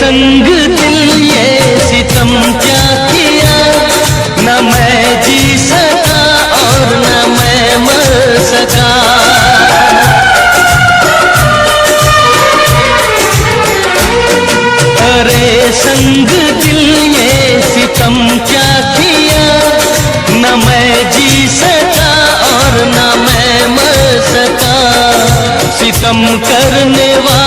संग दिल ये सितम क्या किया, न मैं जी सका और न मैं मर सका। अरे संग दिल ये सितम क्या किया, न मैं जी सका और न मैं मर सका। सितम करने वाला